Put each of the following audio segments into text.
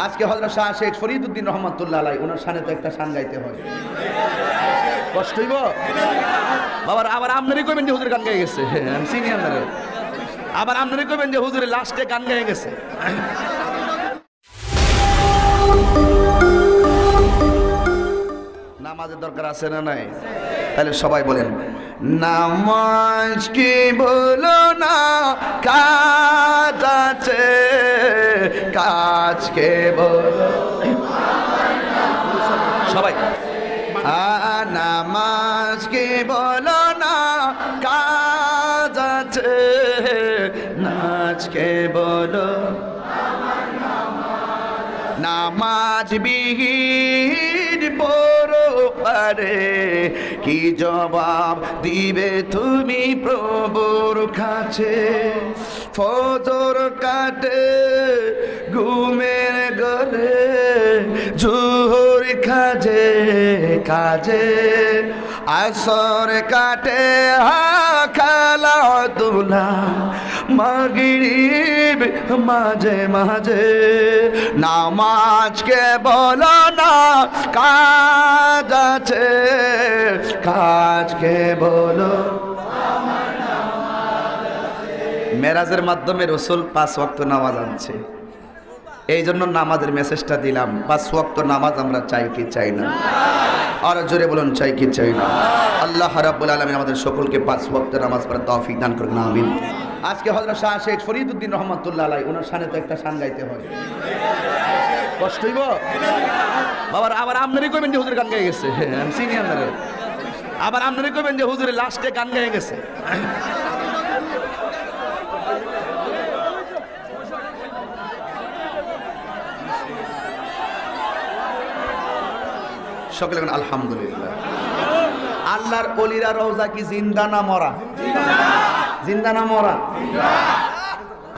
আজকে হযরত শাহ শেখ ফরিদউদ্দিন রহমাতুল্লাহ আলাইহি ওনার শানে তো একটা শান গাইতে হয়, কষ্ট হইব বাবার। আবার আপনারই কইবেন যে হুজুর গান গায়ে গেছে, আমি চিনি আপনারে। আবার আপনারই কইবেন যে হুজুরের লাস্টে গান গায়ে গেছে। নামাজের দরকার আছে না নাই? তাহলে সবাই বলেন নামাজ কি বলো না কাজ আছে, কাজকে বলো সবাই। নামাজ কি বলো না কাজ আছে, নাচকে বলো নামাজ বিহীন বড় পারে, কি জবাব দিবে তুমি প্রভুর কাছে? ফজর কাটে ঘুমের ঘরে, জোহর কাজে কাজে, আসর কাটে খেলাধুলা, মাগরিব মাঝে মাঝে। নামাজকে বলো না কাজ আছে, কাজকে বলো। মেরাজের মাধ্যমে রসুল 5 ওয়াক্ত নামাজ আনছে, এই জন্য নামাজের মেসেজটা দিলাম। 5 ওয়াক্ত নামাজ আমরা চাই কি চাই না? আর জোরে বলুন চাই কি চাই না? আল্লাহ রাব্বুল আলামিন আমাদের সকলকে 5 ওয়াক্ত নামাজ পড়ার তৌফিক দান করুন, আমিন। আজকে হযরত শাহ শেখ ফরিদউদ্দিন রহমাতুল্লাহ আলাইহি ওনার শানে তো একটা শান গাইতে হয়, কষ্ট হইব বাবার। আবার আপনারই কইবেন যে হুজুর গান গায়ে গেছে, আমি চিনি আপনারে। আবার আপনারই কইবেন যে হুজুরের লাস্টে গান গায়ে গেছে। সকলে বলেন আলহামদুলিল্লাহ। আল্লাহর ওলিরা রওজা কি জিন্দা না মরা? জিন্দা না মরা?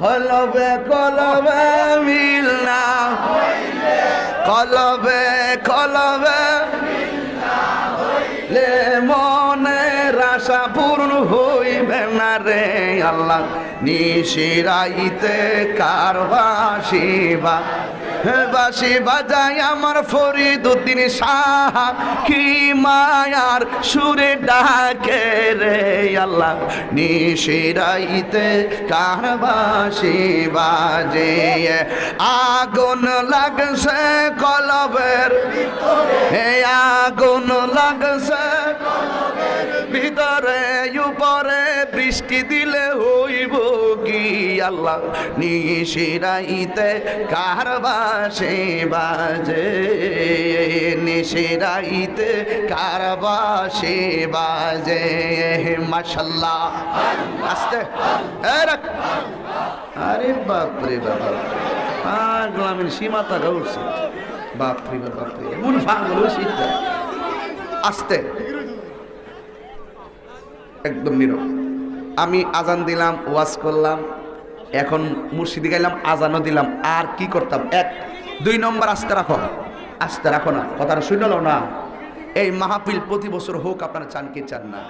কলবে কলবে মিল না হইলে, কলবে কলবে মিল না হইলে মনের আশা পূর্ণ হইবে না রে আল্লাহ। নিশিরাইতে কার বাঁশিবা বাঁশি বাজাই আমার ফরিদউদ্দিন শাহ, কি মায়ার সুরে ডাকে রে আল্লাহ। নিশিরাইতে কার বাঁশি বাজে, আগুন লাগছে কলবের ভিতরে, আগুন লাগছে কলবের ভিতরে, উপরে বৃষ্টি দিলে হইব কি আল্লাহ। নিশিরাইতে কার বাঁশি বাজে, নিশিরাইতে কার বাঁশি বাজে। মাশাআল্লাহ, আস্তে আরে বাপ রে বাবা, গ্রামীণ সীমাতা উঠছে, বাপ রে বাপ রে, এমন ফাঙ্গল হয়েছে। আস্তে, একদম নীরব। আমি আজান দিলাম, ওয়াজ করলাম, এখন মুর্শিদি গাইলাম, আজানও দিলাম, আর কি করতাম? 1 2 নম্বর আস্তে রাখো, আস্তে রাখো না, কথাটা শুনলো না। এই মাহফিল প্রতি বছর হোক, আপনারা চান কি চান না?